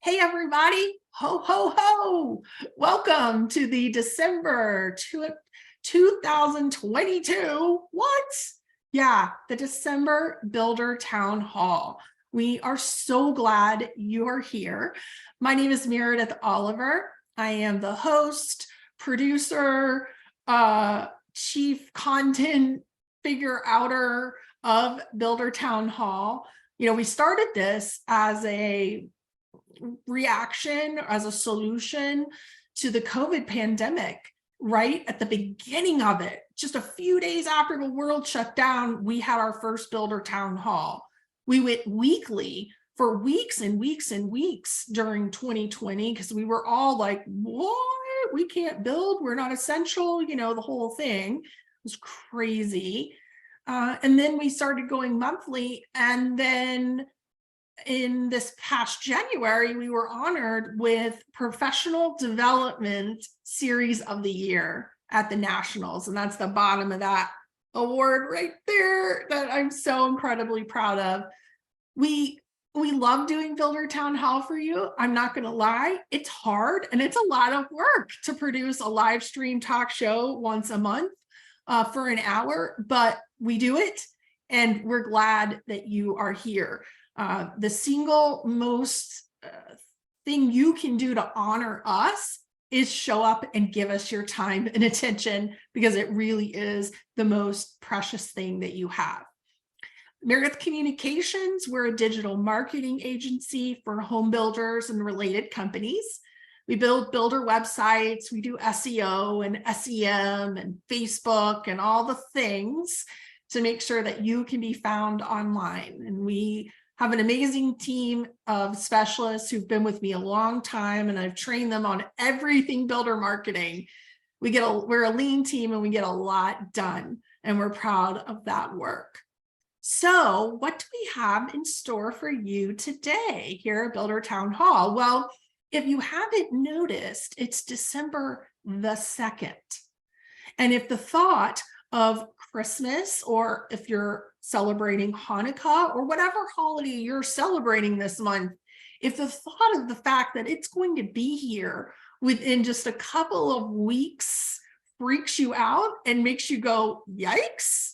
Hey, everybody. Ho, ho, ho. Welcome to the December 2022. What? Yeah, the December Builder Town Hall. We are so glad you are here. My name is Meredith Oliver. I am the host, producer, chief content figure outer of Builder Town Hall. We started this as a reaction, as a solution to the COVID pandemic, right at the beginning of it. Just a few days after the world shut down, we had our first Builder Town Hall. We went weekly for weeks and weeks and weeks during 2020 because we were all like, what? We can't build. We're not essential. The whole thing was crazy. And then we started going monthly. And then in this past January, we were honored with Professional Development Series of the Year at the Nationals. And that's the bottom of that award right there that I'm so incredibly proud of. We love doing Builder Town Hall for you. I'm not going to lie. It's hard and it's a lot of work to produce a live stream talk show once a month for an hour, but we do it. And we're glad that you are here. The single most thing you can do to honor us is show up and give us your time and attention, because it really is the most precious thing that you have. Meredith Communications, we're a digital marketing agency for home builders and related companies. We build builder websites, we do SEO and SEM and Facebook and all the things to make sure that you can be found online. And we have an amazing team of specialists who've been with me a long time, and I've trained them on everything builder marketing. We're a lean team and we get a lot done, and we're proud of that work. So what do we have in store for you today here at Builder Town Hall? Well, if you haven't noticed, it's December the 2nd. And if the thought of Christmas, or if you're celebrating Hanukkah or whatever holiday you're celebrating this month, if the thought of the fact that it's going to be here within just a couple of weeks freaks you out and makes you go, yikes,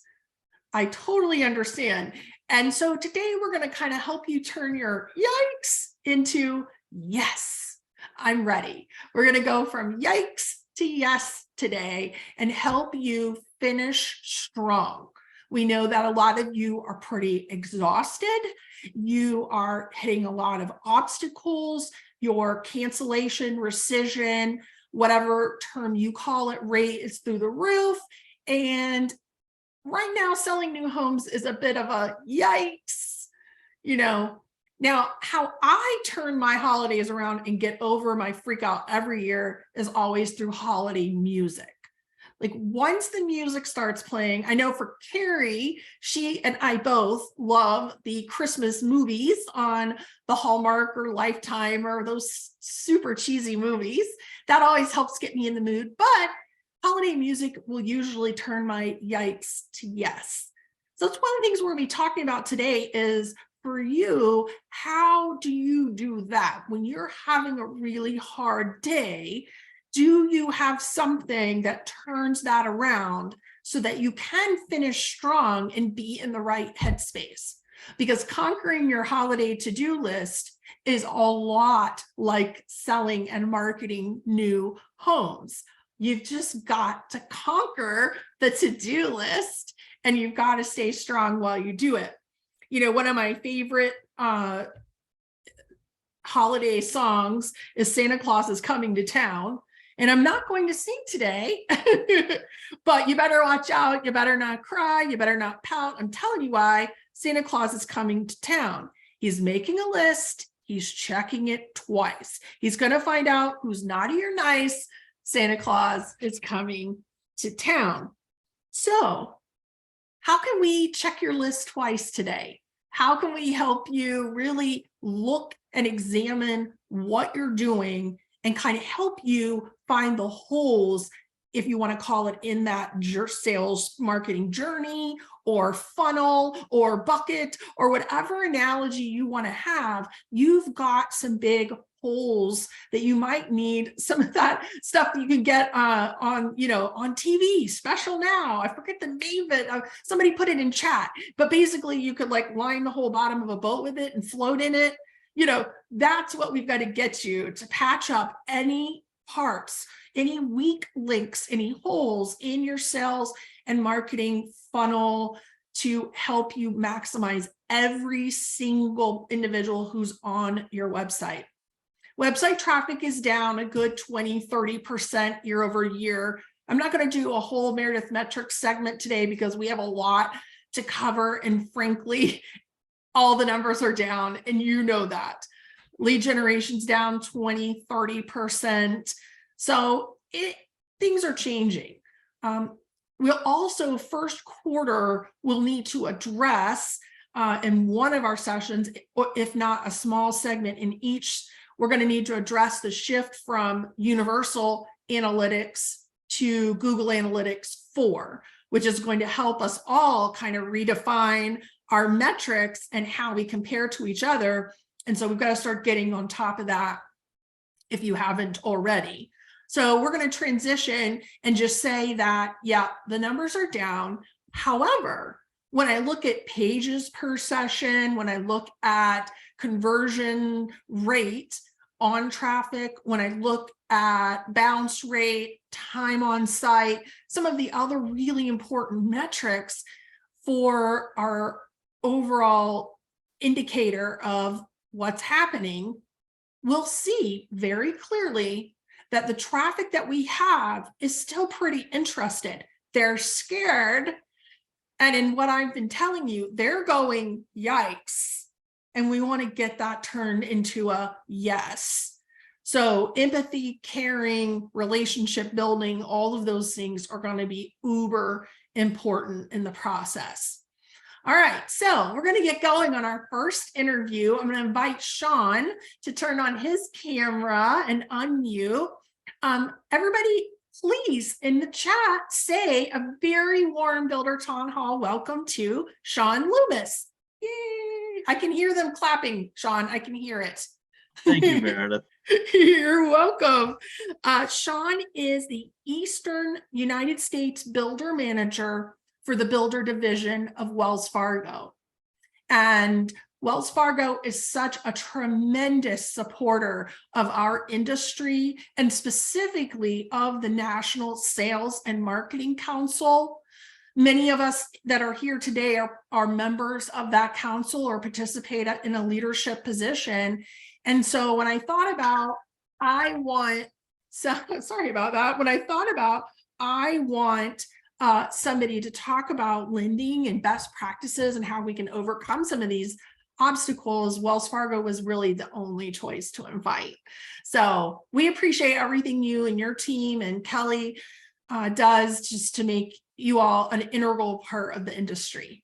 I totally understand. And so today we're going to kind of help you turn your yikes into yes, I'm ready. We're going to go from yikes to yes today and help you finish strong. We know that a lot of you are pretty exhausted. You are hitting a lot of obstacles. Your cancellation, rescission, whatever term you call it, rate is through the roof. And right now, selling new homes is a bit of a yikes. Now, how I turn my holidays around and get over my freak out every year is always through holiday music. Like once the music starts playing, I know for Carrie, she and I both love the Christmas movies on the Hallmark or Lifetime or those super cheesy movies. That always helps get me in the mood. But holiday music will usually turn my yikes to yes. So that's one of the things we're going to be talking about today is, for you, how do you do that when you're having a really hard day? Do you have something that turns that around so that you can finish strong and be in the right headspace? Because conquering your holiday to-do list is a lot like selling and marketing new homes. You've just got to conquer the to-do list, and you've got to stay strong while you do it. One of my favorite holiday songs is Santa Claus is Coming to Town. And I'm not going to sing today, but you better watch out. You better not cry. You better not pout. I'm telling you why. Santa Claus is coming to town. He's making a list. He's checking it twice. He's going to find out who's naughty or nice. Santa Claus is coming to town. So how can we check your list twice today? How can we help you really look and examine what you're doing and kind of help you find the holes, if you want to call it, in that sales marketing journey or funnel or bucket or whatever analogy you want to have, you've got some big holes that you might need some of that stuff that you can get on TV special now. I forget the name of it. Somebody put it in chat, but basically you could like line the whole bottom of a boat with it and float in it. That's what we've got to get you to patch up any parts, any weak links, any holes in your sales and marketing funnel to help you maximize every single individual who's on your website. Website traffic is down a good 20-30% year over year. I'm not going to do a whole Meredith metrics segment today because we have a lot to cover, and frankly, all the numbers are down, and you know that. Lead generation's down 20-30%. So things are changing. We'll also, first quarter, we'll need to address in one of our sessions, if not a small segment in each, we're going to need to address the shift from Universal Analytics to Google Analytics 4, which is going to help us all kind of redefine our metrics and how we compare to each other. And so we've got to start getting on top of that if you haven't already. So we're going to transition and just say that, yeah, the numbers are down. However, when I look at pages per session, when I look at conversion rate on traffic, when I look at bounce rate, time on site, some of the other really important metrics for our overall indicator of what's happening, we'll see very clearly that the traffic that we have is still pretty interested. They're scared. And in what I've been telling you, they're going, yikes. And we want to get that turned into a yes. So empathy, caring, relationship building, all of those things are going to be uber important in the process. All right, so we're going to get going on our first interview. I'm going to invite Sean to turn on his camera and unmute. Everybody, please, in the chat, say a very warm Builder Town Hall welcome to Sean Loomis. Yay! I can hear them clapping, Sean. I can hear it. Thank you, Meredith. You're welcome. Sean is the Eastern United States Builder Manager for the Builder Division of Wells Fargo. And Wells Fargo is such a tremendous supporter of our industry and specifically of the National Sales and Marketing Council. Many of us that are here today are members of that council or participate in a leadership position. And so when I thought about, I want somebody to talk about lending and best practices and how we can overcome some of these obstacles, Wells Fargo was really the only choice to invite. So we appreciate everything you and your team and Kelly does just to make you all an integral part of the industry.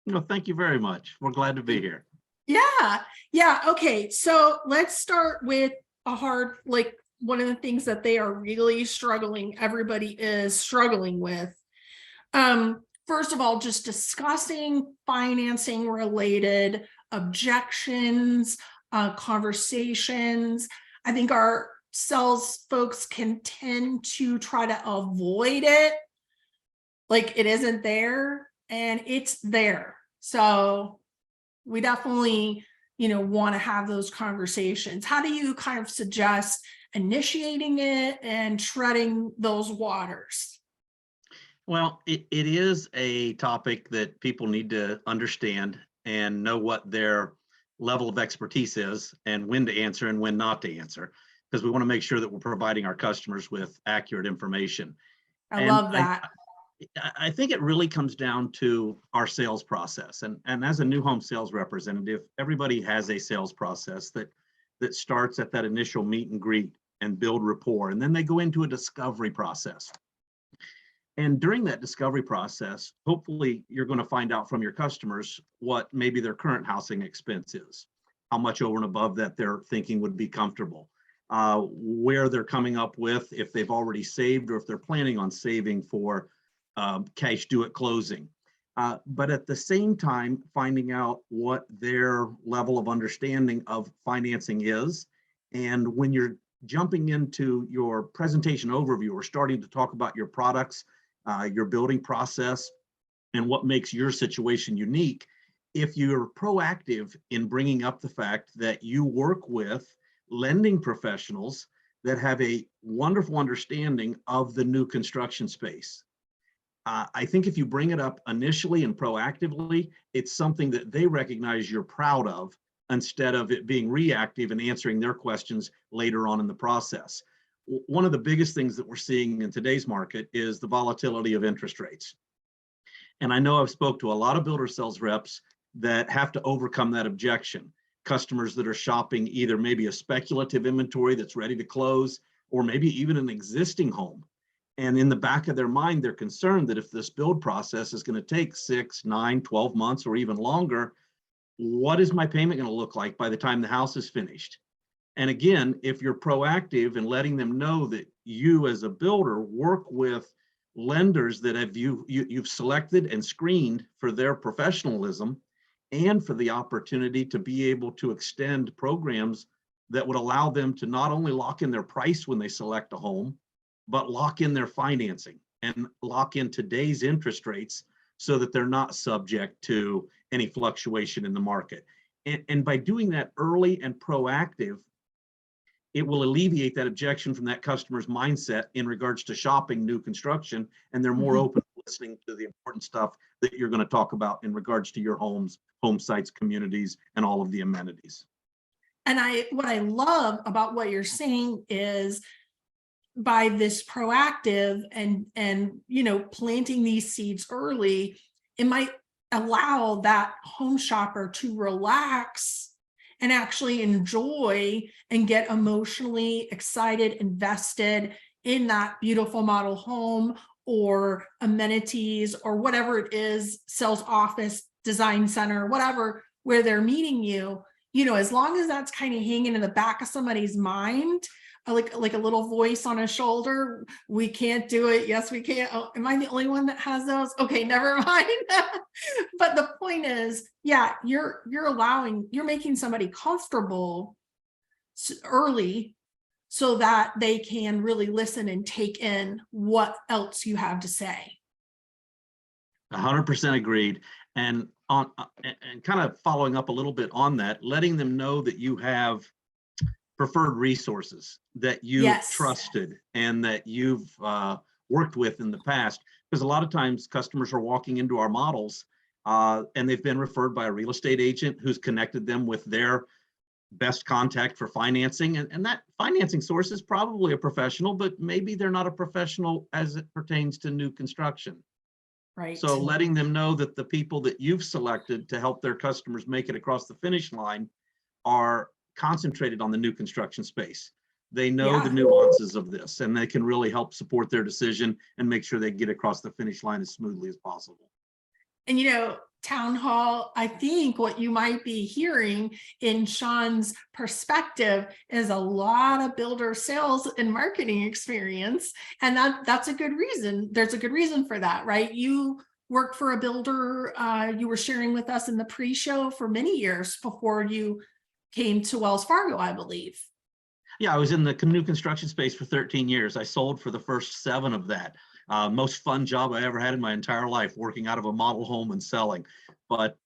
No, thank you very much. We're glad to be here. Yeah. Okay. So let's start with one of the things that they are really struggling, everybody is struggling with. First of all, just discussing financing related objections, conversations. I think our sales folks can tend to try to avoid it. Like it isn't there and it's there. So we definitely, want to have those conversations. How do you kind of suggest initiating it and treading those waters? Well, it is a topic that people need to understand and know what their level of expertise is and when to answer and when not to answer, because we want to make sure that we're providing our customers with accurate information. I love that. I think it really comes down to our sales process. And as a new home sales representative, everybody has a sales process that starts at that initial meet and greet and build rapport. And then they go into a discovery process. And during that discovery process, hopefully you're going to find out from your customers what maybe their current housing expense is, how much over and above that they're thinking would be comfortable, where they're coming up with, if they've already saved or if they're planning on saving for cash due at closing. but at the same time, finding out what their level of understanding of financing is. And when you're jumping into your presentation overview or starting to talk about your products, your building process, and what makes your situation unique, if you're proactive in bringing up the fact that you work with lending professionals that have a wonderful understanding of the new construction space. I think if you bring it up initially and proactively, it's something that they recognize you're proud of instead of it being reactive and answering their questions later on in the process. One of the biggest things that we're seeing in today's market is the volatility of interest rates. And I know I've spoke to a lot of builder sales reps that have to overcome that objection. Customers that are shopping either maybe a speculative inventory that's ready to close, or maybe even an existing home. And in the back of their mind, they're concerned that if this build process is going to take 6, 9, 12 months or even longer, what is my payment going to look like by the time the house is finished? And again, if you're proactive in letting them know that you as a builder work with lenders that have you've selected and screened for their professionalism and for the opportunity to be able to extend programs that would allow them to not only lock in their price when they select a home, but lock in their financing and lock in today's interest rates so that they're not subject to any fluctuation in the market. And by doing that early and proactive, it will alleviate that objection from that customer's mindset in regards to shopping new construction, and they're more open to listening to the important stuff that you're going to talk about in regards to your homes, home sites, communities, and all of the amenities. And what I love about what you're saying is by this proactive and planting these seeds early, it might allow that home shopper to relax and actually enjoy and get emotionally excited, invested in that beautiful model home or amenities or whatever it is, sales office, design center, whatever, where they're meeting you, as long as that's kind of hanging in the back of somebody's mind, like a little voice on his shoulder, we can't do it. Yes, we can. Oh, am I the only one that has those? Okay, never mind. But the point is, yeah, you're making somebody comfortable early so that they can really listen and take in what else you have to say. 100% agreed. And on and kind of following up a little bit on that, letting them know that you have preferred resources that you trusted and that you've worked with in the past. Because a lot of times customers are walking into our models and they've been referred by a real estate agent who's connected them with their best contact for financing. And that financing source is probably a professional, but maybe they're not a professional as it pertains to new construction. Right. So letting them know that the people that you've selected to help their customers make it across the finish line are concentrated on the new construction space. They know the nuances of this, and they can really help support their decision and make sure they get across the finish line as smoothly as possible. And town hall, I think what you might be hearing in Sean's perspective is a lot of builder sales and marketing experience. And that's a good reason. There's a good reason for that, right? You worked for a builder. You were sharing with us in the pre-show for many years before you came to Wells Fargo, I believe. Yeah, I was in the new construction space for 13 years. I sold for the first 7 of that. Most fun job I ever had in my entire life, working out of a model home and selling. But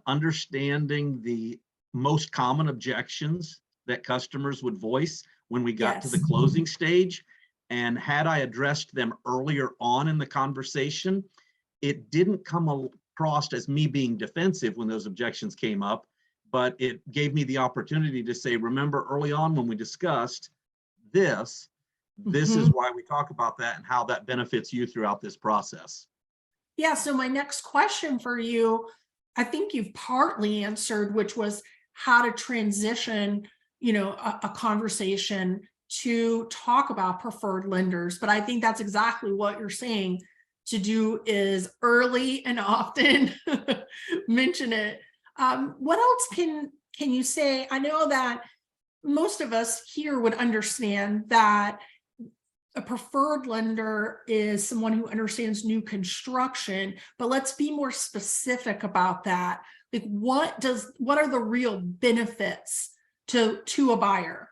understanding the most common objections that customers would voice when we got to the closing stage, and had I addressed them earlier on in the conversation, it didn't come across as me being defensive when those objections came up, but it gave me the opportunity to say, remember early on when we discussed this, this is why we talk about that and how that benefits you throughout this process. Yeah, so my next question for you, I think you've partly answered, which was how to transition, a conversation to talk about preferred lenders. But I think that's exactly what you're saying to do is early and often mention it. What else can you say? I know that most of us here would understand that a preferred lender is someone who understands new construction, but let's be more specific about that. Like, what are the real benefits to a buyer?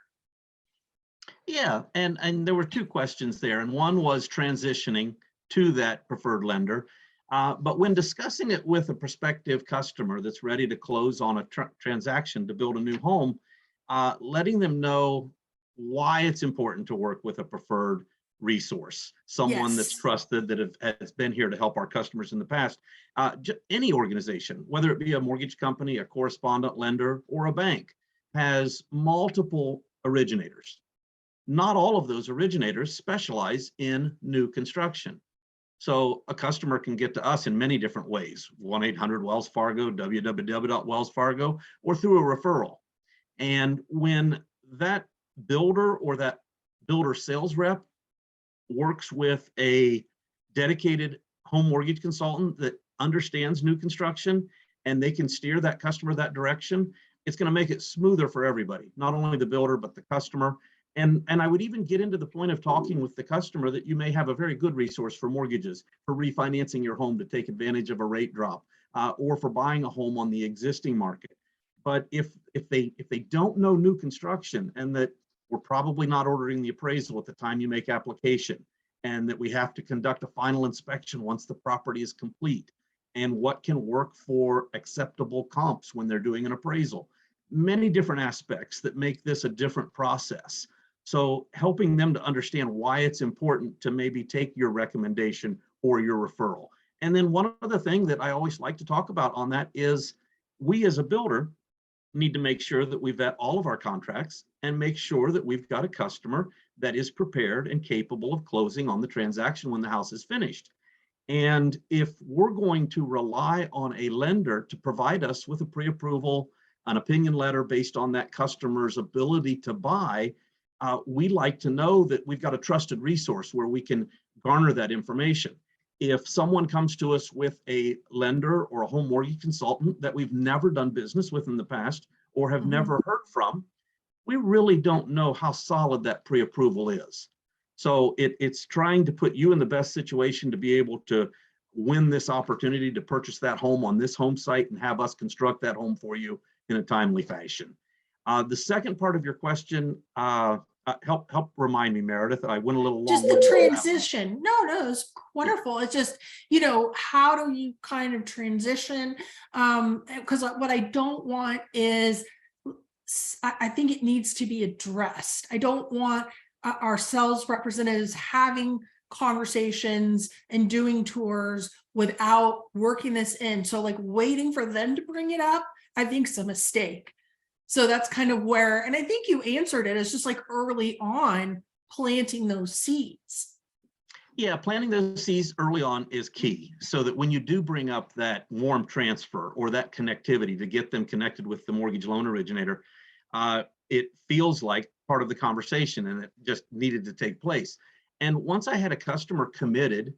Yeah, and there were two questions there, and one was transitioning to that preferred lender. But when discussing it with a prospective customer that's ready to close on a transaction to build a new home, letting them know why it's important to work with a preferred resource, someone that's Yes. trusted, that has been here to help our customers in the past. Any organization, whether it be a mortgage company, a correspondent lender, or a bank, has multiple originators. Not all of those originators specialize in new construction. So a customer can get to us in many different ways: 1-800-Wells Fargo, www.wellsfargo, or through a referral. And when that builder or that builder sales rep works with a dedicated home mortgage consultant that understands new construction, and they can steer that customer that direction, it's going to make it smoother for everybody, not only the builder, but the customer. And I would even get into the point of talking with the customer that you may have a very good resource for mortgages, for refinancing your home to take advantage of a rate drop, or for buying a home on the existing market. But if they don't know new construction, and that we're probably not ordering the appraisal at the time you make application, and that we have to conduct a final inspection once the property is complete, and what can work for acceptable comps when they're doing an appraisal, many different aspects that make this a different process. So helping them to understand why it's important to maybe take your recommendation or your referral. And then one other thing that I always like to talk about on that is, we as a builder need to make sure that we vet all of our contracts and make sure that we've got a customer that is prepared and capable of closing on the transaction when the house is finished. And if we're going to rely on a lender to provide us with a pre-approval, an opinion letter based on that customer's ability to buy, we like to know that we've got a trusted resource where we can garner that information. If someone comes to us with a lender or a home mortgage consultant that we've never done business with in the past, or have never heard from, we really don't know how solid that pre-approval is. So it's trying to put you in the best situation to be able to win this opportunity to purchase that home on this home site and have us construct that home for you in a timely fashion. The second part of your question, help remind me, Meredith. I went a little long. Just the transition. No, it's wonderful. It's just, how do you kind of transition? Because what I don't want is, I think it needs to be addressed. I don't want our sales representatives having conversations and doing tours without working this in. So like waiting for them to bring it up, I think is a mistake. So that's kind of where, and I think you answered it. It's just like early on planting those seeds. Yeah, planting those seeds early on is key, so that when you do bring up that warm transfer or that connectivity to get them connected with the mortgage loan originator, it feels like part of the conversation, and it just needed to take place. And once I had a customer committed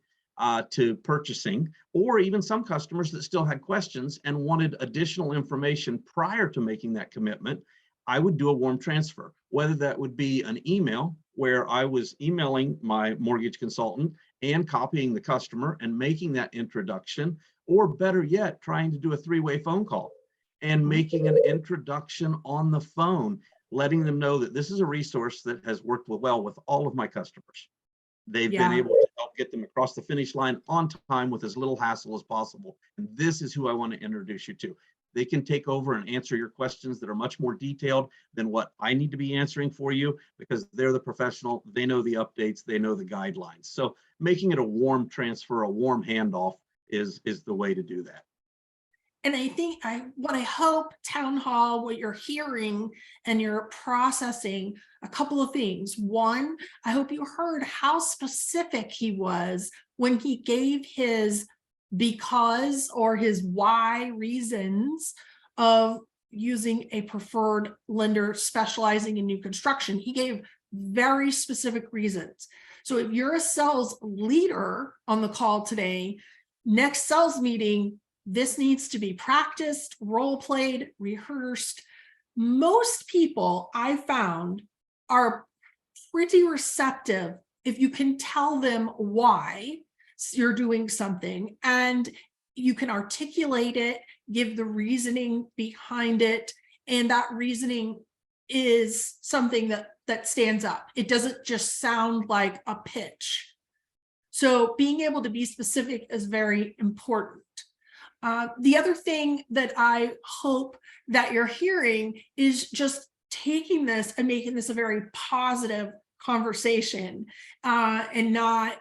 to purchasing, or even some customers that still had questions and wanted additional information prior to making that commitment, I would do a warm transfer, whether that would be an email where I was emailing my mortgage consultant and copying the customer and making that introduction, or better yet, trying to do a three-way phone call and making an introduction on the phone, letting them know that this is a resource that has worked well with all of my customers. They've been able to help get them across the finish line on time with as little hassle as possible. And this is who I want to introduce you to. They can take over and answer your questions that are much more detailed than what I need to be answering for you, because they're the professional. They know the updates, they know the guidelines. So making it a warm transfer, a warm handoff is the way to do that. And I think what I hope town hall, what you're hearing and you're processing, a couple of things. One, I hope you heard how specific he was when he gave his because or his why reasons of using a preferred lender specializing in new construction. He gave very specific reasons. So if you're a sales leader on the call today, next sales meeting, this needs to be practiced, role played, rehearsed. Most people I found are pretty receptive if you can tell them why you're doing something and you can articulate it, give the reasoning behind it, and that reasoning is something that stands up. It doesn't just sound like a pitch. So being able to be specific is very important. The other thing that I hope that you're hearing is just taking this and making this a very positive conversation, and not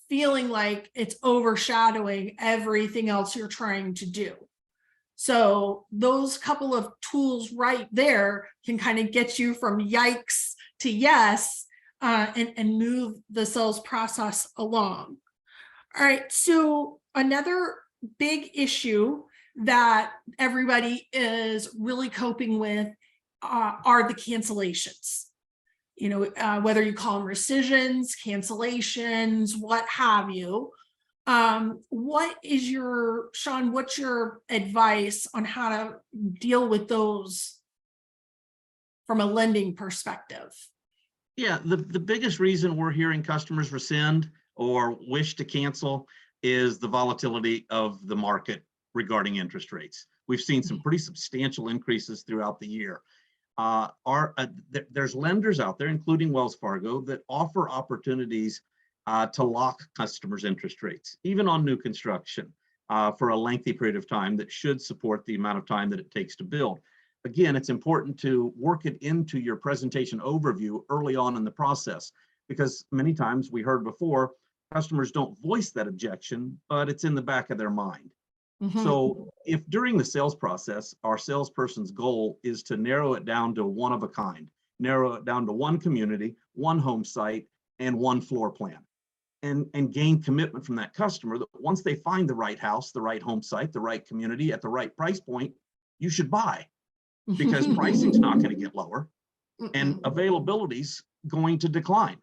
feeling like it's overshadowing everything else you're trying to do. So those couple of tools right there can kind of get you from yikes to yes, and move the sales process along. All right, so another big issue that everybody is really coping with are the cancellations. You know, whether you call them rescissions, cancellations, what have you. What is your, Sean, what's your advice on how to deal with those from a lending perspective? Yeah, the biggest reason we're hearing customers rescind or wish to cancel is the volatility of the market regarding interest rates. We've seen some pretty substantial increases throughout the year. There's lenders out there, including Wells Fargo, that offer opportunities to lock customers' interest rates, even on new construction, for a lengthy period of time that should support the amount of time that it takes to build. Again, it's important to work it into your presentation overview early on in the process, because many times we heard before, customers don't voice that objection, but it's in the back of their mind. So if during the sales process, our salesperson's goal is to narrow it down to one of a kind, narrow it down to one community, one home site, and one floor plan, and gain commitment from that customer that once they find the right house, the right home site, the right community at the right price point, you should buy, because pricing's not going to get lower and availability's going to decline.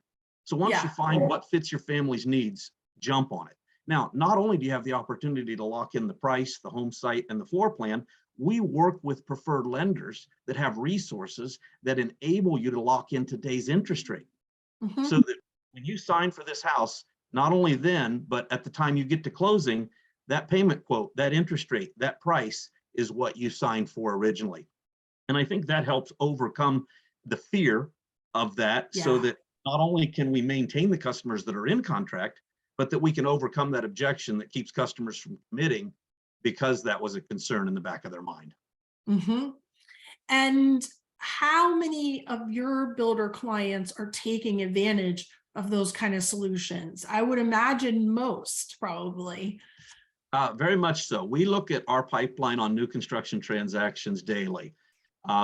So once you find what fits your family's needs, jump on it. Now, not only do you have the opportunity to lock in the price, the home site, and the floor plan, we work with preferred lenders that have resources that enable you to lock in today's interest rate. So that when you sign for this house, not only then, but at the time you get to closing, that payment quote, that interest rate, that price is what you signed for originally. And I think that helps overcome the fear of that, so that not only can we maintain the customers that are in contract, but that we can overcome that objection that keeps customers from committing because that was a concern in the back of their mind. And how many of your builder clients are taking advantage of those kind of solutions? I would imagine most, probably. Very much so. We look at our pipeline on new construction transactions daily.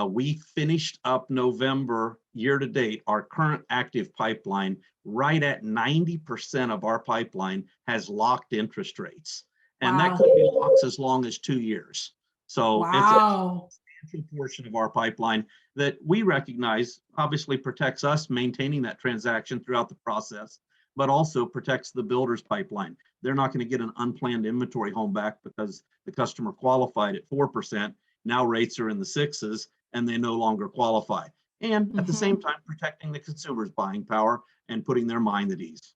We finished up November year to date, our current active pipeline, right at 90% of our pipeline has locked interest rates. And that could be locks as long as 2 years. So it's a substantial portion of our pipeline that we recognize obviously protects us maintaining that transaction throughout the process, but also protects the builder's pipeline. They're not going to get an unplanned inventory home back because the customer qualified at 4%. Now rates are in the 6s and they no longer qualify. And at the same time, protecting the consumer's buying power and putting their mind at ease.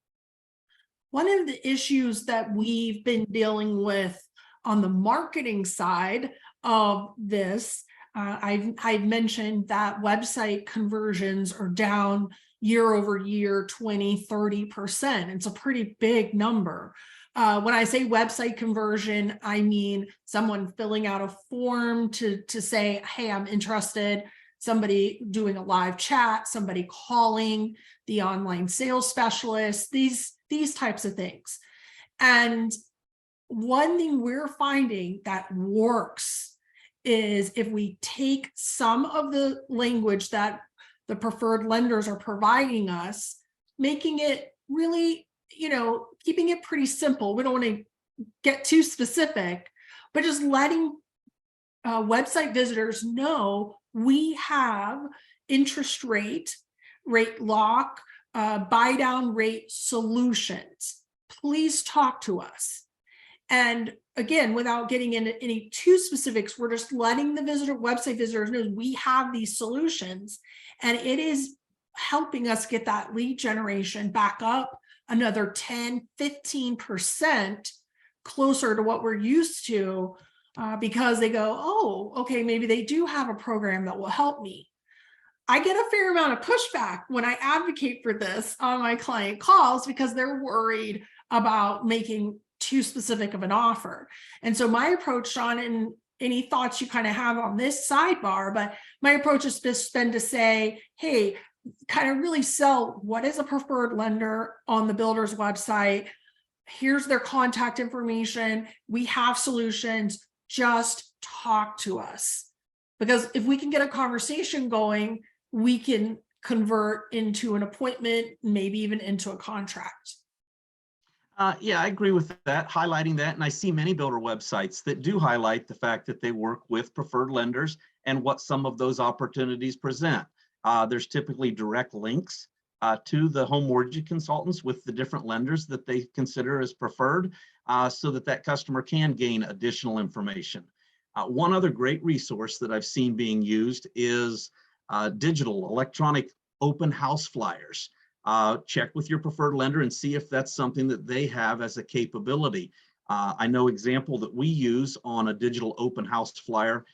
One of the issues that we've been dealing with on the marketing side of this, I've mentioned that website conversions are down year over year, 20, 30%. It's a pretty big number. When I say website conversion, I mean someone filling out a form to say, hey, I'm interested, somebody doing a live chat, somebody calling the online sales specialist, these types of things. And one thing we're finding that works is if we take some of the language that the preferred lenders are providing us, making it really, keeping it pretty simple. We don't want to get too specific, but just letting website visitors know we have interest rate lock, buy down rate solutions. Please talk to us. And again, without getting into any too specifics, we're just letting the website visitors know we have these solutions, and it is helping us get that lead generation back up another 10, 15% closer to what we're used to, because they go, oh, okay, maybe they do have a program that will help me. I get a fair amount of pushback when I advocate for this on my client calls because they're worried about making too specific of an offer. And so my approach, Sean, and any thoughts you kind of have on this sidebar, but my approach has just been to say, hey, kind of really sell what is a preferred lender on the builder's website. Here's their contact information. We have solutions. Just talk to us. Because if we can get a conversation going, we can convert into an appointment, maybe even into a contract. Yeah, I agree with that, highlighting that. And I see many builder websites that do highlight the fact that they work with preferred lenders and what some of those opportunities present. There's typically direct links to the home mortgage consultants with the different lenders that they consider as preferred, so that that customer can gain additional information. One other great resource that I've seen being used is digital electronic open house flyers. Check with your preferred lender and see if that's something that they have as a capability. I know example that we use on a digital open house flyer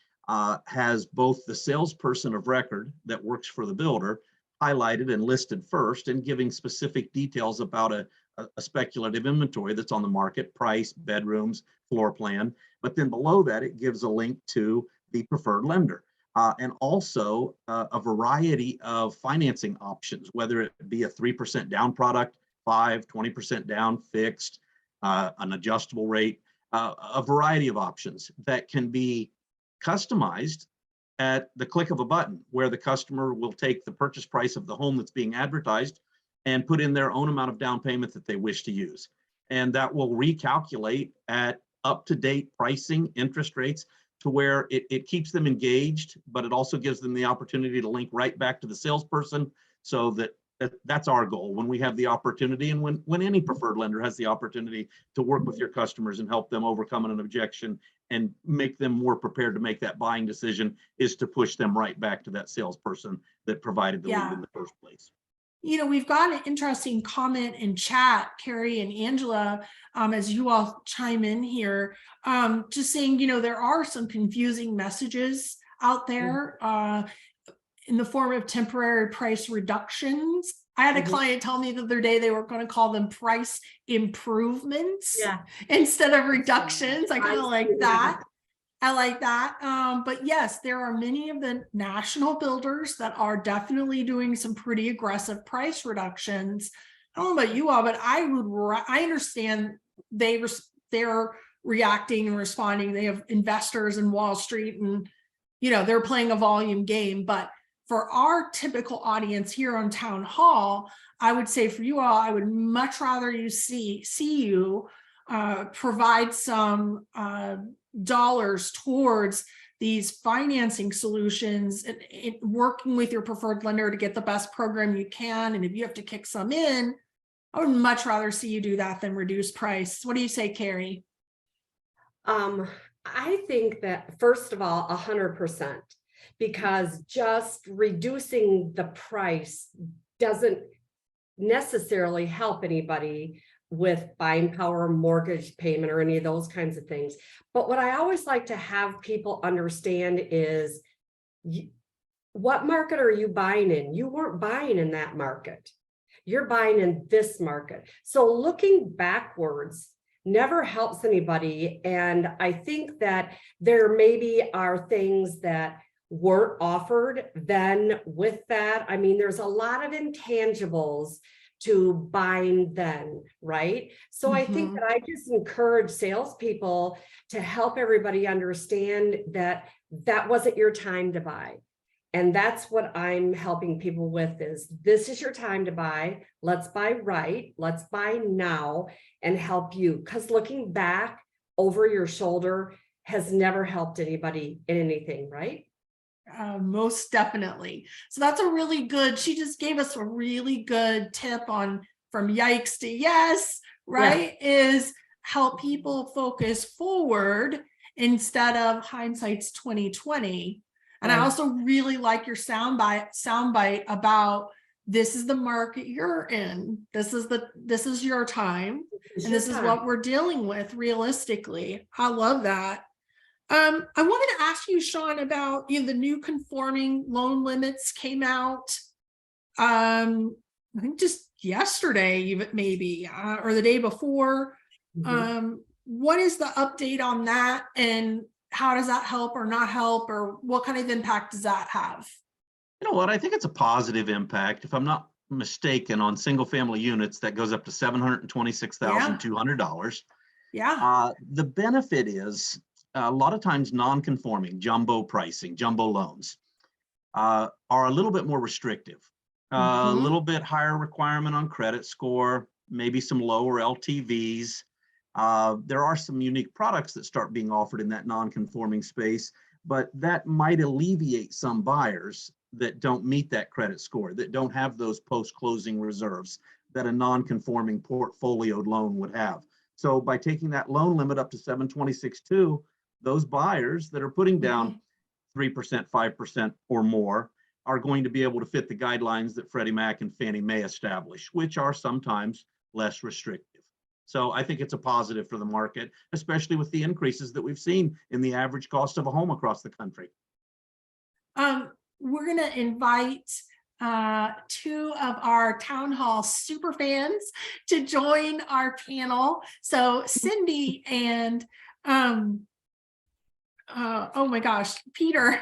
has both the salesperson of record that works for the builder highlighted and listed first and giving specific details about a speculative inventory that's on the market, price, bedrooms, floor plan. But then below that, it gives a link to the preferred lender. And also a variety of financing options, whether it be a 3% down product, 20% down fixed, an adjustable rate, a variety of options that can be customized at the click of a button, where the customer will take the purchase price of the home that's being advertised and put in their own amount of down payment that they wish to use. And that will recalculate at up-to-date pricing, interest rates, to where it keeps them engaged, but it also gives them the opportunity to link right back to the salesperson, so that's our goal when we have the opportunity, and when any preferred lender has the opportunity to work with your customers and help them overcome an objection and make them more prepared to make that buying decision, is to push them right back to that salesperson that provided the lead in the first place. You know, we've got an interesting comment in chat, Carrie and Angela, as you all chime in here, just saying, you know, there are some confusing messages out there in the form of temporary price reductions. I had a client tell me the other day they were going to call them price improvements instead of reductions. I kind of like that. I like that. But yes, there are many of the national builders that are definitely doing some pretty aggressive price reductions. I don't know about you all, but I understand they're reacting and responding. They have investors in Wall Street and, you know, they're playing a volume game. But for our typical audience here on Town Hall, I would say for you all, I would much rather you see you provide some dollars towards these financing solutions and working with your preferred lender to get the best program you can. And if you have to kick some in, I would much rather see you do that than reduce price. What do you say, Carrie? I think that, first of all, 100%, because just reducing the price doesn't necessarily help anybody with buying power, mortgage payment, or any of those kinds of things. But what I always like to have people understand is, what market are you buying in? You weren't buying in that market. You're buying in this market. So looking backwards never helps anybody. And I think that there maybe are things that weren't offered then with that. I mean, there's a lot of intangibles to buying then, right? So I think that I just encourage salespeople to help everybody understand that that wasn't your time to buy. And that's what I'm helping people with, is this is your time to buy. Let's buy right. Let's buy now and help you. Because looking back over your shoulder has never helped anybody in anything, right? Most definitely. So that's a really good, she just gave us a really good tip on from yikes to yes, right? Yeah. Is help people focus forward instead of hindsight's 2020. And right. I also really like your soundbite about this is the market you're in. This is your time. And this is Your what time. we're dealing with realistically. I love that. I wanted to ask you, Sean, about the new conforming loan limits came out. I think just yesterday, even maybe, or the day before. Mhm. What is the update on that, and how does that help or not help, or what kind of impact does that have? You know what? I think it's a positive impact. If I'm not mistaken, on single family units, that goes up to $726,200. Yeah. The benefit is a lot of times non-conforming jumbo pricing, jumbo loans are a little bit more restrictive, a Mm-hmm. little bit higher requirement on credit score, maybe some lower LTVs. There are some unique products that start being offered in that non-conforming space, but that might alleviate some buyers that don't meet that credit score, that don't have those post-closing reserves that a non-conforming portfolioed loan would have. So by taking that loan limit up to 726.2, those buyers that are putting down 3%, 5% or more are going to be able to fit the guidelines that Freddie Mac and Fannie Mae establish, which are sometimes less restrictive. So I think it's a positive for the market, especially with the increases that we've seen in the average cost of a home across the country. We're going to invite two of our town hall super fans to join our panel. So Cindy and oh my gosh, Peter,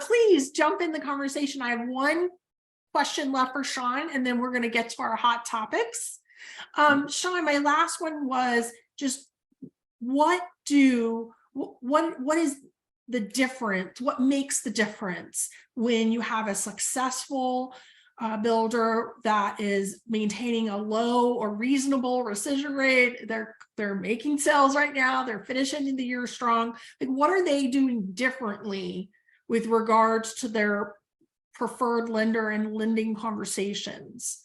please jump in the conversation. I have one question left for Sean, and then we're going to get to our hot topics. Sean, my last one was just what is the difference? What makes the difference when you have a successful builder that is maintaining a low or reasonable rescission rate? They're making sales right now. They're finishing the year strong. Like, what are they doing differently with regards to their preferred lender and lending conversations?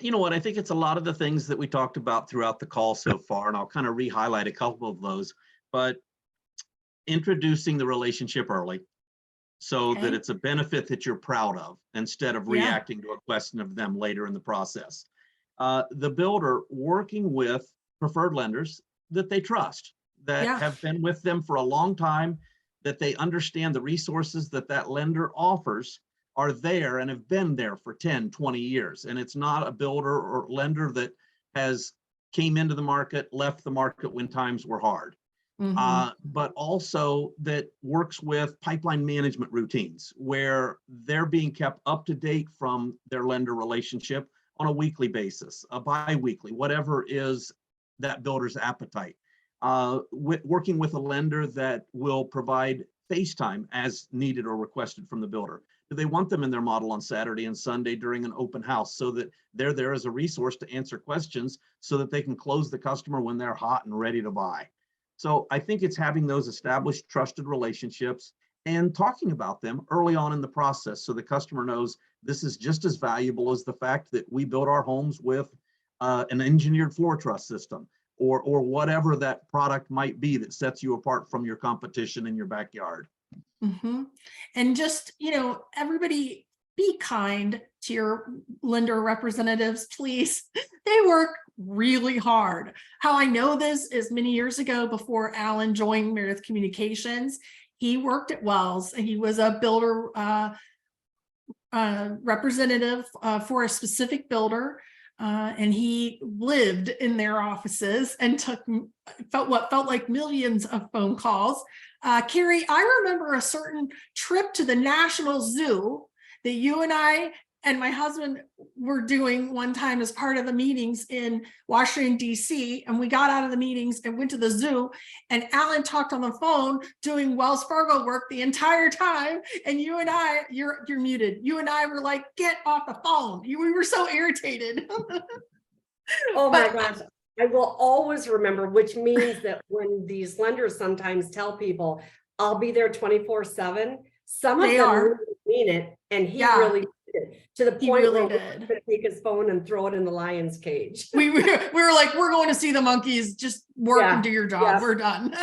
You know what? I think it's a lot of the things that we talked about throughout the call so far, and I'll kind of re-highlight a couple of those. But introducing the relationship early so that it's a benefit that you're proud of instead of reacting to a question of them later in the process. The builder working with preferred lenders that they trust, that have been with them for a long time, that they understand the resources that that lender offers are there and have been there for 10, 20 years. And it's not a builder or lender that has came into the market, left the market when times were hard. But also that works with pipeline management routines where they're being kept up to date from their lender relationship on a weekly basis, a bi-weekly, whatever is that builder's appetite. Working with a lender that will provide FaceTime as needed or requested from the builder. Do they want them in their model on Saturday and Sunday during an open house so that they're there as a resource to answer questions so that they can close the customer when they're hot and ready to buy? So I think it's having those established, trusted relationships and talking about them early on in the process so the customer knows this is just as valuable as the fact that we build our homes with an engineered floor truss system or whatever that product might be that sets you apart from your competition in your backyard. And just, everybody be kind to your lender representatives, please. They work really hard. How I know this is many years ago, before Alan joined Meredith Communications, he worked at Wells and he was a builder representative for a specific builder. And he lived in their offices and felt like millions of phone calls. Carrie, I remember a certain trip to the National Zoo that you and I and my husband were doing one time as part of the meetings in Washington, D.C. And we got out of the meetings and went to the zoo, and Alan talked on the phone doing Wells Fargo work the entire time. And you and I, you're muted. You and I were like, get off the phone. We were so irritated. Oh my gosh. I will always remember, which means that when these lenders sometimes tell people, I'll be there 24/7, some of them really mean it. And he really did, to the point where we could take his phone and throw it in the lion's cage. we were like, we're going to see the monkeys, just work and do your job. We're done.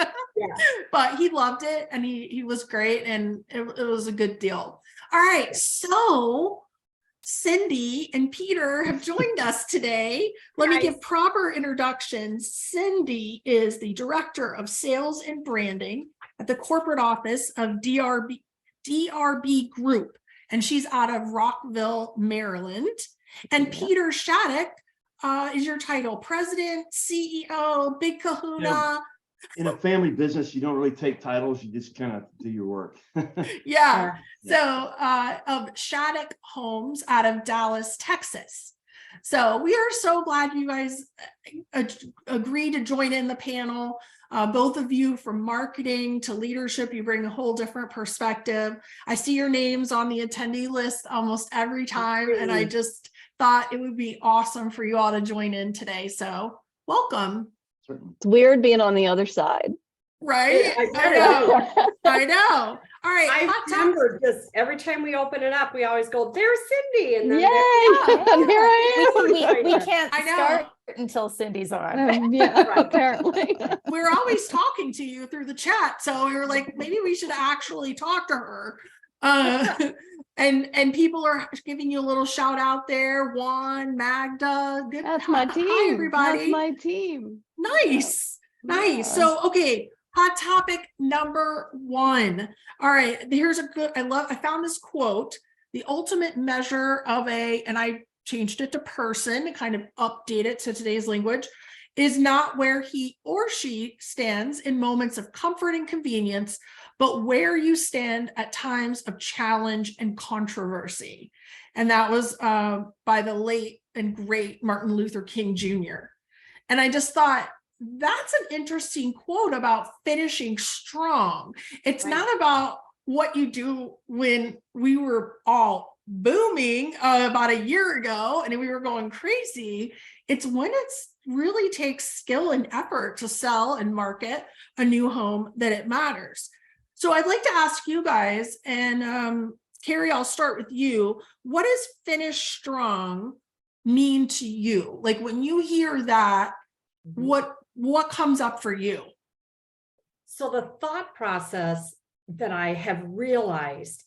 But he loved it and he was great, and it was a good deal. All right. So Cindy and Peter have joined us today. Let me give proper introductions. Cindy is the Director of Sales and Branding at the corporate office of DRB Group, and she's out of Rockville, Maryland. And Peter Shattuck is your title, President, CEO, Big Kahuna. In a family business, you don't really take titles, you just kind of do your work. Yeah. So of Shattuck Homes out of Dallas, Texas. So we are so glad you guys agreed to join in the panel. Both of you, from marketing to leadership, you bring a whole different perspective. I see your names on the attendee list almost every time, and I just thought it would be awesome for you all to join in today. So welcome. It's weird being on the other side. Right? I know. I know. All right. I remember just every time we open it up, we always go, there's Cindy. And then Yay! Here I am. We can't I know. start until Cindy's on. Yeah, apparently. We're always talking to you through the chat. So we were like, maybe we should actually talk to her. And people are giving you a little shout out there. Juan, Magda. Good. That's my team. Hi, everybody. That's my team. Nice. Nice. Yeah. So, okay. Hot topic number 1. All right. Here's a good, I found this quote. The ultimate measure of and I changed it to person to kind of update it to today's language, is not where he or she stands in moments of comfort and convenience, but where you stand at times of challenge and controversy. And that was by the late and great Martin Luther King Jr. And I just thought, that's an interesting quote about finishing strong. It's not about what you do when we were all booming about a year ago and we were going crazy. It's when it's really takes skill and effort to sell and market a new home that it matters. So I'd like to ask you guys, and Carrie, I'll start with you. What does finish strong mean to you? Like when you hear that, what comes up for you? So the thought process that I have realized,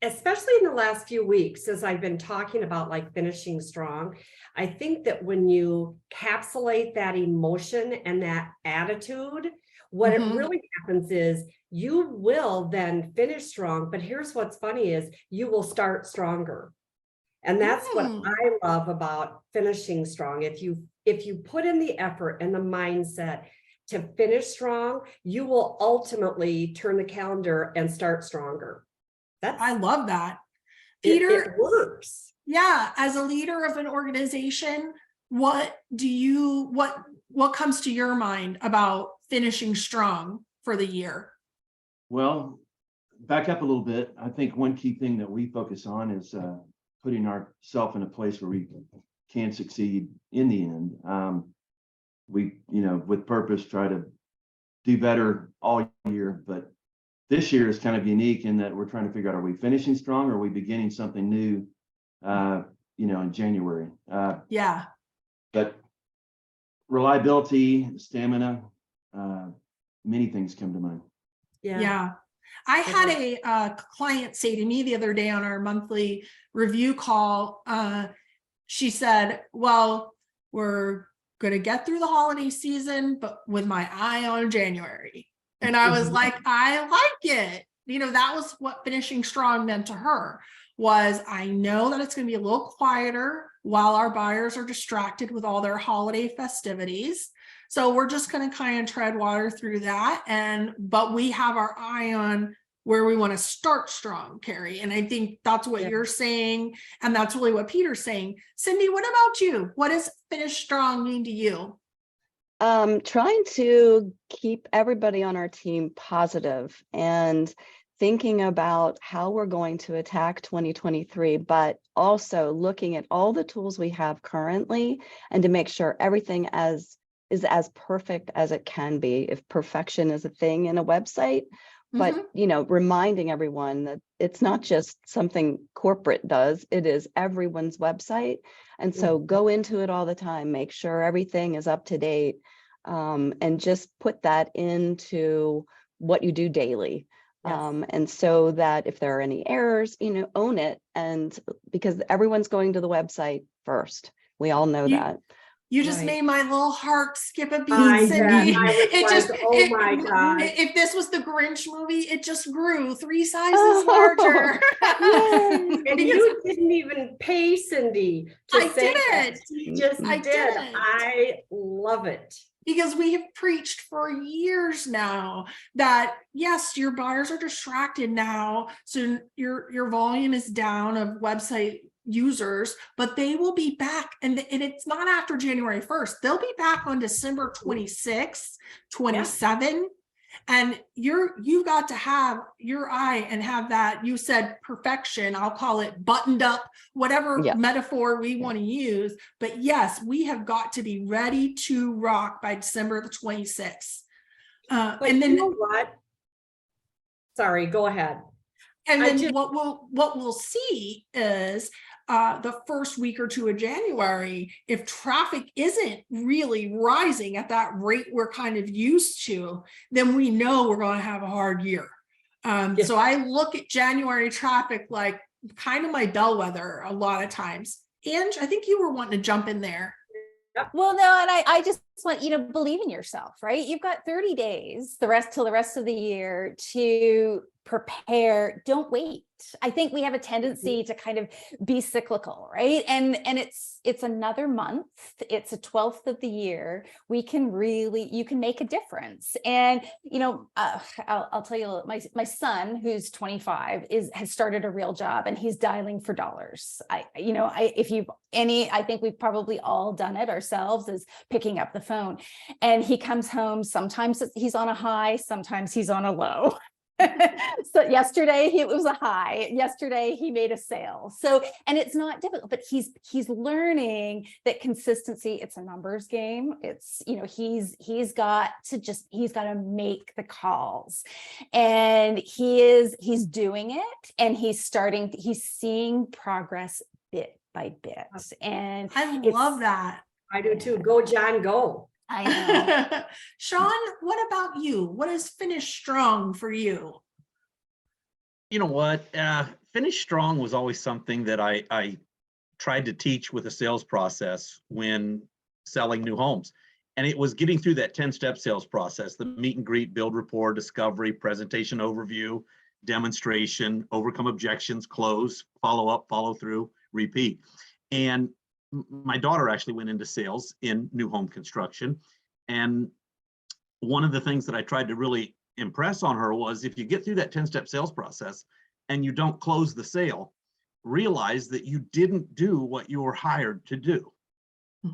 especially in the last few weeks, as I've been talking about like finishing strong, I think that when you encapsulate that emotion and that attitude, what it really happens is you will then finish strong. But here's what's funny is you will start stronger. And that's what I love about finishing strong. If you put in the effort and the mindset to finish strong, you will ultimately turn the calendar and start stronger. I love that. Peter, it works. Yeah, as a leader of an organization, what comes to your mind about finishing strong for the year? Well, back up a little bit. I think one key thing that we focus on is putting ourselves in a place where we can succeed in the end. We, with purpose, try to do better all year, but this year is kind of unique in that we're trying to figure out, are we finishing strong or are we beginning something new, in January? Yeah. But reliability, stamina, many things come to mind. Yeah. I had a client say to me the other day on our monthly review call, she said, well, we're going to get through the holiday season, but with my eye on January. And I was like, I like it. That was what finishing strong meant to her, was I know that it's going to be a little quieter while our buyers are distracted with all their holiday festivities. So we're just going to kind of tread water through that. But we have our eye on where we want to start strong, Carrie. And I think that's what you're saying. And that's really what Peter's saying. Cindy, what about you? What does finish strong mean to you? Trying to keep everybody on our team positive and thinking about how we're going to attack 2023, but also looking at all the tools we have currently and to make sure everything is as perfect as it can be. If perfection is a thing in a website, but reminding everyone that it's not just something corporate does, it is everyone's website. And so go into it all the time, make sure everything is up to date, and just put that into what you do daily. Yes. And so that if there are any errors, own it. And because everyone's going to the website first, we all know You, that. you just Right. made my little heart skip a beat, I Cindy. bet. I was It just, like, oh my gosh. if this was the Grinch movie, it just grew 3 sizes Oh, larger. yay. And Because you didn't even pay Cindy to I say that. didn't. She just I did. didn't. I love it. Because we have preached for years now that yes, your buyers are distracted now, so your volume is down of website users, but they will be back, and it's not after January 1st. They'll be back on December 26th, 27. And you've got to have your eye and have that, you said perfection, I'll call it buttoned up, whatever Yeah. metaphor we want to use. But yes, we have got to be ready to rock by December the 26th. But And then you know what? Sorry, go ahead. And I then just- what we'll see is the first week or two of January, if traffic isn't really rising at that rate we're kind of used to, then we know we're going to have a hard year. Yes. So I look at January traffic like kind of my bellwether a lot of times. Ange, I think you were wanting to jump in there. Well, no, and I just want you to believe in yourself, right? You've got 30 days, till the rest of the year to prepare. Don't wait. I think we have a tendency to kind of be cyclical, right? And it's another month. It's a 12th of the year. You can make a difference. And I'll tell you, my son, who's 25, has started a real job, and he's dialing for dollars. I think we've probably all done it ourselves, is picking up the phone. And he comes home, sometimes he's on a high, sometimes he's on a low. So yesterday it was a high. Yesterday he made a sale. So, and it's not difficult, but he's learning that consistency, it's a numbers game. It's, he's got to make the calls, and he's doing it, and he's seeing progress bit by bit. And I love that. I do too. Go, John, go. I know. Sean, what about you? What is finish strong for you? You know what? Finish strong was always something that I tried to teach with a sales process when selling new homes. And it was getting through that 10-step sales process, the meet and greet, build rapport, discovery, presentation overview, demonstration, overcome objections, close, follow up, follow through, repeat. And my daughter actually went into sales in new home construction. And one of the things that I tried to really impress on her was, if you get through that 10-step sales process and you don't close the sale, realize that you didn't do what you were hired to do.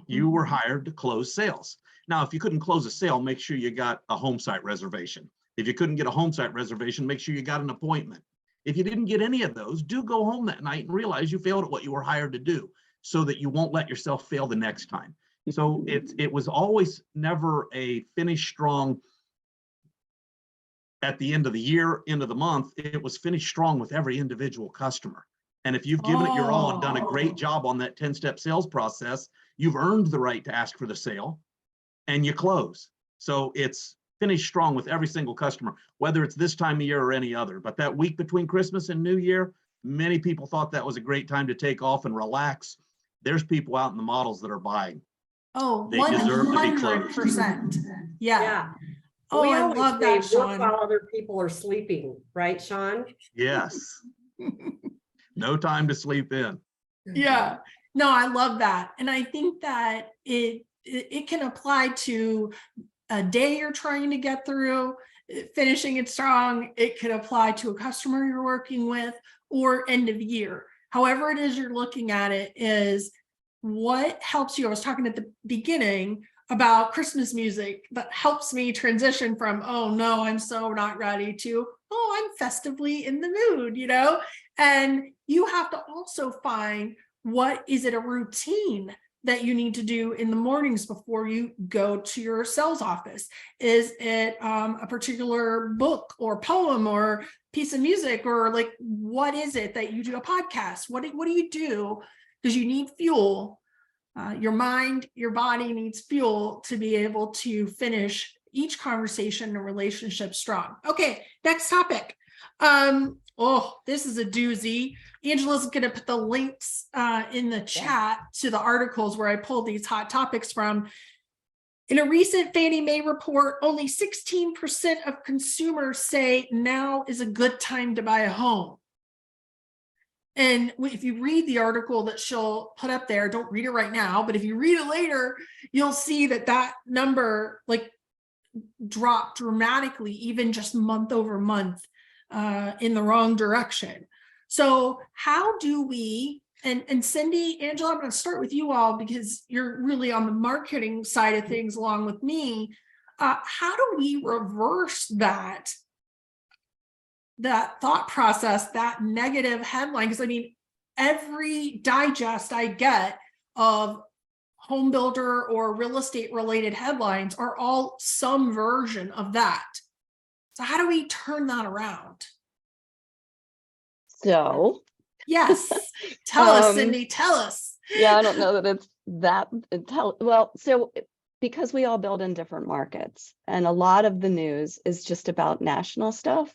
You were hired to close sales. Now, if you couldn't close a sale, make sure you got a home site reservation. If you couldn't get a home site reservation, make sure you got an appointment. If you didn't get any of those, do go home that night and realize you failed at what you were hired to do, so that you won't let yourself fail the next time. So it was always never a finish strong at the end of the year, end of the month. It was finish strong with every individual customer. And if you've given it your all and done a great job on that 10-step sales process, you've earned the right to ask for the sale, and you close. So it's finish strong with every single customer, whether it's this time of year or any other. But that week between Christmas and New Year, many people thought that was a great time to take off and relax. There's people out in the models that are buying. Oh, They deserve to be closed. 100%. Yeah. Yeah. Oh, We I always love say that, work Sean. while other people are sleeping, right, Sean? Yes. No time to sleep in. Yeah. No, I love that. And I think that it can apply to a day you're trying to get through, finishing it strong. It could apply to a customer you're working with, or end of year. However it is you're looking at it, is what helps you. I was talking at the beginning about Christmas music that helps me transition from, oh no, I'm so not ready, to, oh, I'm festively in the mood, and you have to also find, what is it, a routine that you need to do in the mornings before you go to your sales office? Is it a particular book or poem or piece of music, or like, what is it that you do? A podcast? What do you do? Because you need fuel. Your mind, your body needs fuel to be able to finish each conversation and relationship strong. Okay, next topic. Oh, this is a doozy. Angela's going to put the links in the chat to the articles where I pulled these hot topics from. In a recent Fannie Mae report, only 16% of consumers say now is a good time to buy a home. And if you read the article that she'll put up there, don't read it right now, but if you read it later, you'll see that that number like dropped dramatically, even just month over month in the wrong direction. So how do we, and Cindy, Angela, I'm going to start with you all because you're really on the marketing side of things along with me. How do we reverse that thought process, that negative headline? Because I mean, every digest I get of home builder or real estate related headlines are all some version of that. So how do we turn that around? So, yes, tell us, Cindy, tell us. Yeah, I don't know that it's that, well, so because we all build in different markets and a lot of the news is just about national stuff.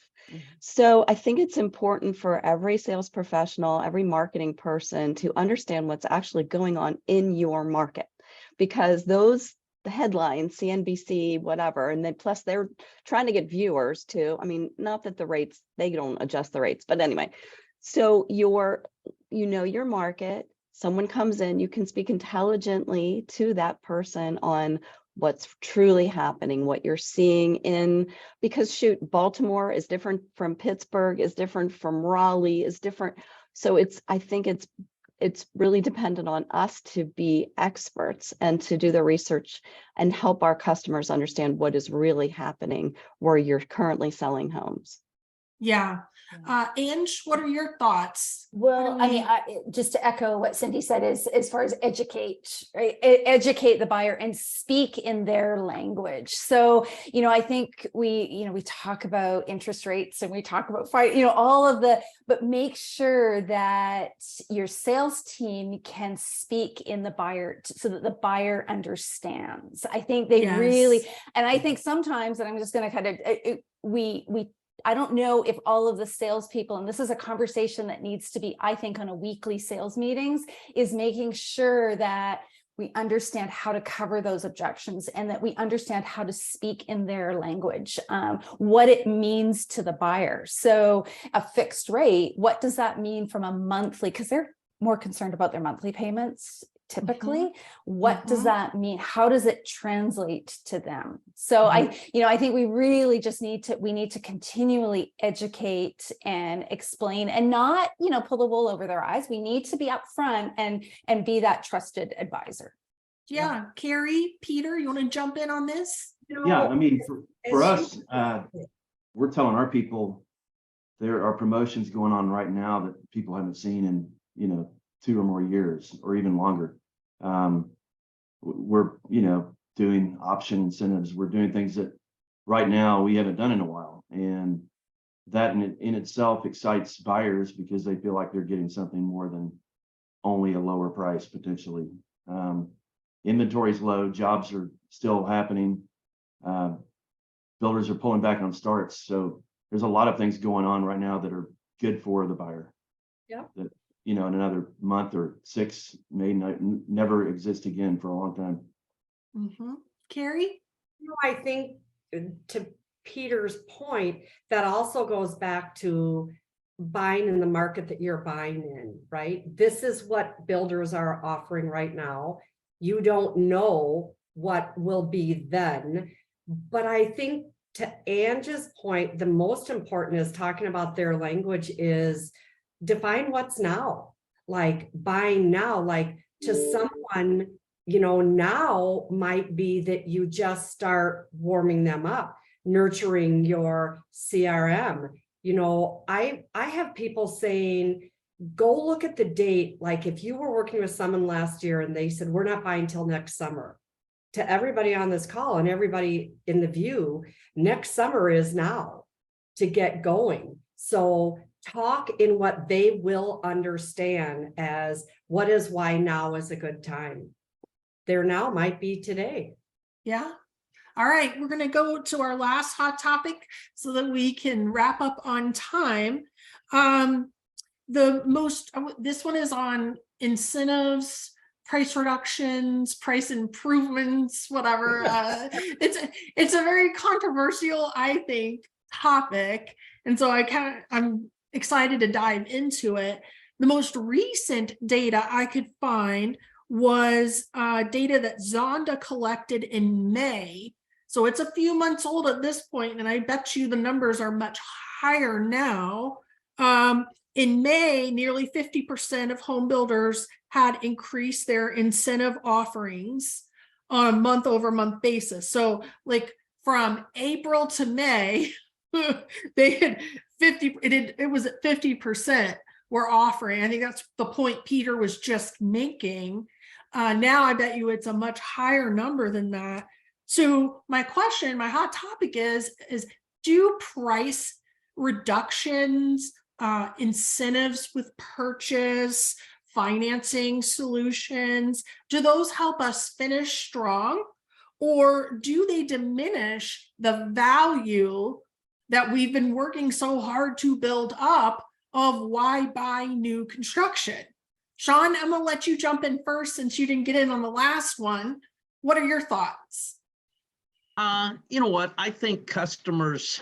So I think it's important for every sales professional, every marketing person to understand what's actually going on in your market, because the headlines, CNBC, whatever, and then plus they're trying to get viewers too. I mean, not that the rates, they don't adjust the rates, but anyway, so you know your market, someone comes in, you can speak intelligently to that person on what's truly happening, what you're seeing in, because shoot, Baltimore is different from Pittsburgh, is different from Raleigh, is different. So I think it's really dependent on us to be experts and to do the research and help our customers understand what is really happening where you're currently selling homes. Yeah. Ange, what are your thoughts? Well, I mean, just to echo what Cindy said, is as far as educate, right? Educate the buyer and speak in their language. So, I think we talk about interest rates and we talk about all of but make sure that your sales team can speak in the buyer so that the buyer understands. I think they really, and I think sometimes, and I'm just going to kind of, I don't know if all of the salespeople, and this is a conversation that needs to be, I think, on a weekly sales meetings, is making sure that we understand how to cover those objections and that we understand how to speak in their language, what it means to the buyer. So a fixed rate, what does that mean from a monthly? Because they're more concerned about their monthly payments typically. What does that mean? How does it translate to them? So I think we really just need to continually educate and explain and not, pull the wool over their eyes. We need to be upfront and be that trusted advisor. Yeah. Carrie, Peter, you want to jump in on this? Yeah, I mean, for us, we're telling our people there are promotions going on right now that people haven't seen in, 2 or more years or even longer. We're, doing option incentives. We're doing things that right now we haven't done in a while. And that in itself excites buyers because they feel like they're getting something more than only a lower price potentially. Inventory's low, jobs are still happening. Builders are pulling back on starts. So there's a lot of things going on right now that are good for the buyer. Yeah. That, in another month or 6 may never exist again for a long time. Carrie? I think to Peter's point, that also goes back to buying in the market that you're buying in, right? This is what builders are offering right now. You don't know what will be then. But I think to Ange's point, the most important is talking about their language is define what's now, like buying now, like to someone, now might be that you just start warming them up, nurturing your CRM. I have people saying, go look at the date. Like if you were working with someone last year and they said, we're not buying till next summer, to everybody on this call and everybody in the view, next summer is now to get going. So talk in what they will understand as what is why now is a good time. Their now might be today. Yeah. All right, we're going to go to our last hot topic so that we can wrap up on time. This one is on incentives, price reductions, price improvements, whatever. It's a very controversial, I think, topic. And so I'm excited to dive into it. The most recent data I could find was data that Zonda collected in May. So it's a few months old at this point, and I bet you the numbers are much higher now. In May, nearly 50% of home builders had increased their incentive offerings on a month-over-month basis. So like from April to May, they had 50, it was at 50% were offering. I think that's the point Peter was just making. Now I bet you it's a much higher number than that. So my question, my hot topic is do price reductions, incentives with purchase, financing solutions, do those help us finish strong, or do they diminish the value that we've been working so hard to build up of why buy new construction? Sean, I'm gonna let you jump in first since you didn't get in on the last one. What are your thoughts? You know what? I think customers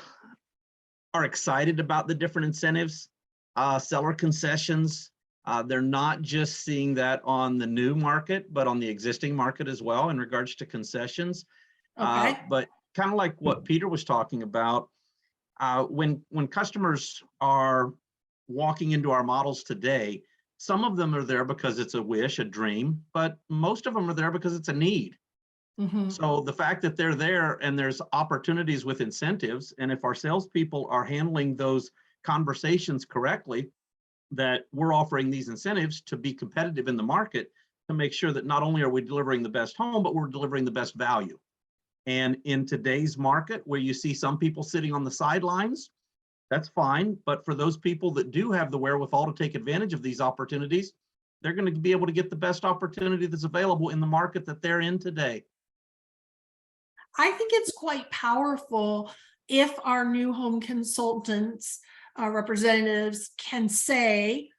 are excited about the different incentives, seller concessions. They're not just seeing that on the new market, but on the existing market as well in regards to concessions. Okay. But kind of like what Peter was talking about, when customers are walking into our models today, some of them are there because it's a wish, a dream, but most of them are there because it's a need. Mm-hmm. So the fact that they're there and there's opportunities with incentives, and if our salespeople are handling those conversations correctly, that we're offering these incentives to be competitive in the market to make sure that not only are we delivering the best home, but we're delivering the best value. And in today's market, where you see some people sitting on the sidelines, that's fine. But for those people that do have the wherewithal to take advantage of these opportunities, they're going to be able to get the best opportunity that's available in the market that they're in today. I think it's quite powerful if our new home consultants, representatives can say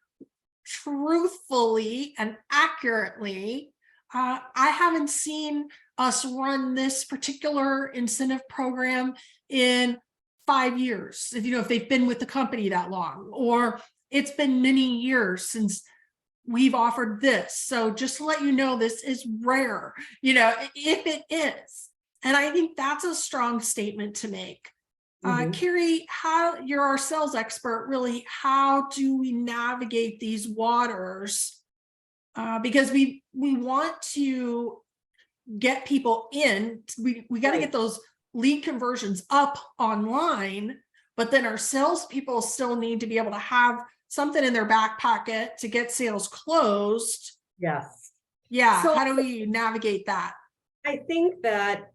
truthfully and accurately, I haven't seen us run this particular incentive program in 5 years, if they've been with the company that long, or it's been many years since we've offered this. So just to let you know, this is rare, if it is. And I think that's a strong statement to make. Carrie, you're our sales expert, really, how do we navigate these waters? Because we want to get people in, we got to get those lead conversions up online, but then our salespeople still need to be able to have something in their back pocket to get sales closed. Yes. Yeah. So how do we navigate that? I think that,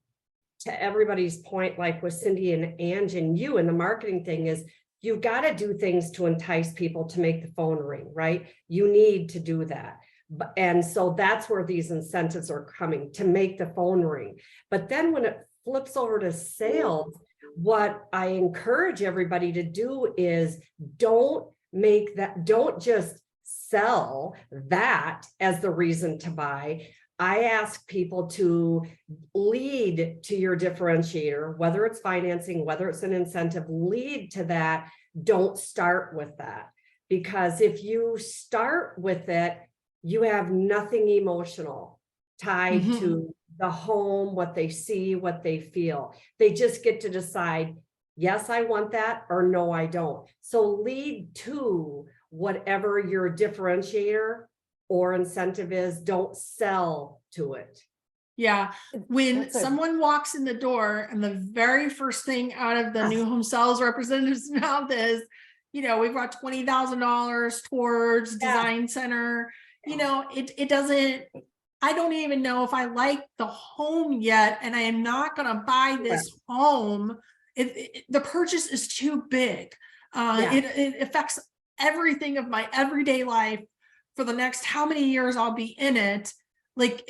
to everybody's point, like with Cindy and Ange and you, and the marketing thing is, you've got to do things to entice people to make the phone ring, right? You need to do that. And so that's where these incentives are coming, to make the phone ring. But then when it flips over to sales, what I encourage everybody to do is don't just sell that as the reason to buy. I ask people to lead to your differentiator, whether it's financing, whether it's an incentive, lead to that. Don't start with that, because if you start with it, you have nothing emotional tied to the home, what they see, what they feel. They just get to decide, yes, I want that, or no, I don't. So lead to whatever your differentiator or incentive is. Don't sell to it. Yeah. When someone walks in the door and the very first thing out of the new home sales representative's mouth is, we've got $20,000 towards design center, it doesn't, I don't even know if I like the home yet, and I am not going to buy this home. The purchase is too big. It affects everything of my everyday life for the next how many years I'll be in it. Like,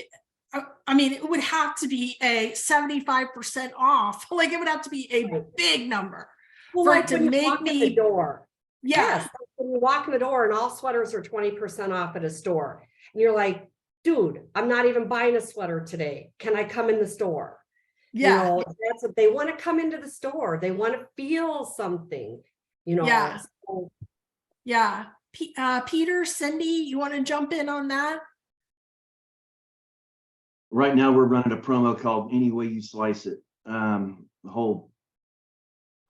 I mean, it would have to be a 75% off. Like, it would have to be a Right. big number Well, for it like to when you make walk in the me, door. yeah, Yes, like when you walk in the door and all sweaters are 20% off at a store. And you're like, dude, I'm not even buying a sweater today. Can I come in the store? You yeah, know, that's what they want to come into the store. They want to feel something, you know. Yeah. So, yeah. Peter, Cindy, you want to jump in on that? Right now, we're running a promo called Any Way You Slice It. The whole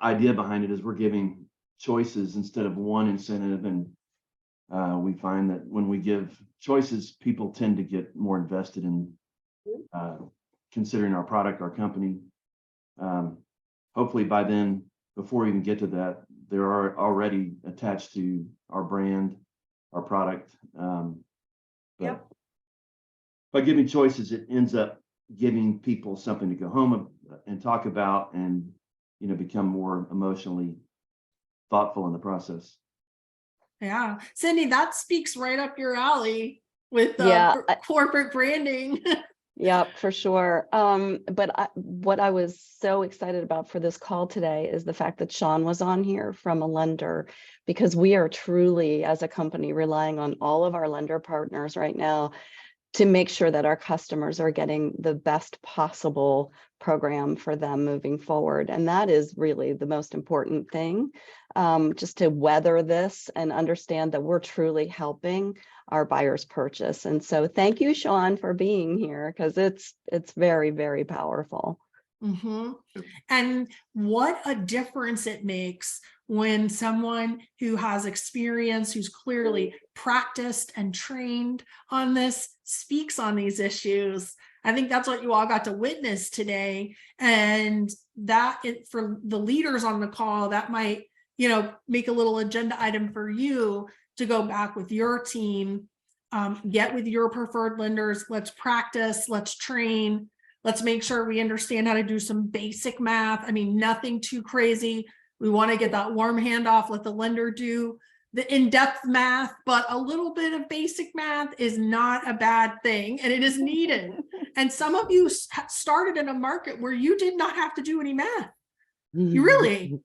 idea behind it is we're giving choices instead of one incentive. And we find that when we give choices, people tend to get more invested in considering our product, our company. Hopefully by then, before we even get to that, they're already attached to our brand, our product. Yep. By giving choices, it ends up giving people something to go home and talk about, and become more emotionally thoughtful in the process. Yeah. Cindy, that speaks right up your alley with Yeah, corporate branding. Yeah, for sure. But what I was so excited about for this call today is the fact that Sean was on here from a lender, because we are truly, as a company, relying on all of our lender partners right now to make sure that our customers are getting the best possible program for them moving forward. And that is really the most important thing, just to weather this and understand that we're truly helping our buyers purchase. And so thank you, Sean, for being here, because it's very, very powerful. Mm-hmm. And what a difference it makes when someone who has experience, who's clearly practiced and trained on this, speaks on these issues. I think that's what you all got to witness today. And that for the leaders on the call, that might, make a little agenda item for you to go back with your team, get with your preferred lenders. Let's practice, let's train. Let's make sure we understand how to do some basic math. I mean, nothing too crazy. We want to get that warm handoff, let the lender do the in-depth math, but a little bit of basic math is not a bad thing, and it is needed. And some of you started in a market where you did not have to do any math. You really,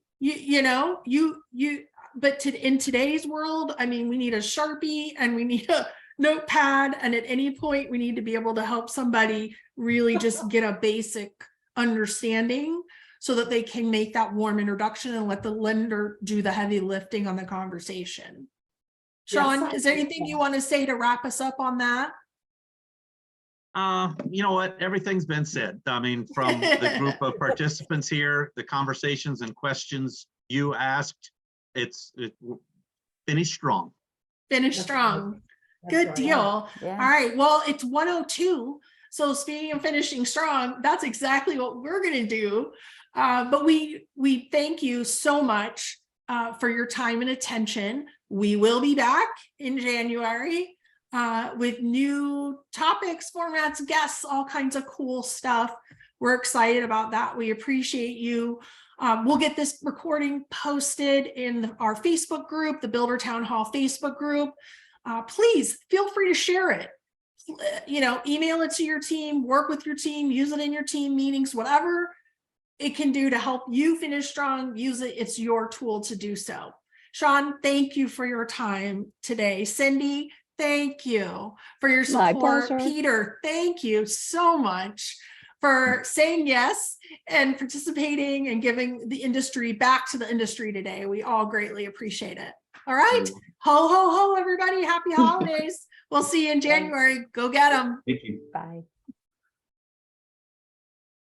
but in today's world, I mean, we need a Sharpie and we need a notepad, and at any point we need to be able to help somebody really just get a basic understanding so that they can make that warm introduction and let the lender do the heavy lifting on the conversation. Sean, Yes. is there anything you want to say to wrap us up on that? You know what? Everything's been said. I mean, from the group of participants here, the conversations and questions you asked, it finished strong. Finish That's strong. right. Good That's right. deal. Yeah. All right. Well, it's 1:02. So speaking of finishing strong, that's exactly what we're going to do. But we thank you so much for your time and attention. We will be back in January with new topics, formats, guests, all kinds of cool stuff. We're excited about that. We appreciate you. We'll get this recording posted in our Facebook group, the Builder Town Hall Facebook group. Please feel free to share it. Email it to your team, work with your team, use it in your team meetings, whatever it can do to help you finish strong, use it. It's your tool to do so. Sean, thank you for your time today. Cindy, thank you for your support. My pleasure. Peter, thank you so much for saying yes and participating and giving the industry back to the industry today. We all greatly appreciate it. All right. Ho, ho, ho, everybody. Happy holidays. We'll see you in January. Go get them. Thank you. Bye.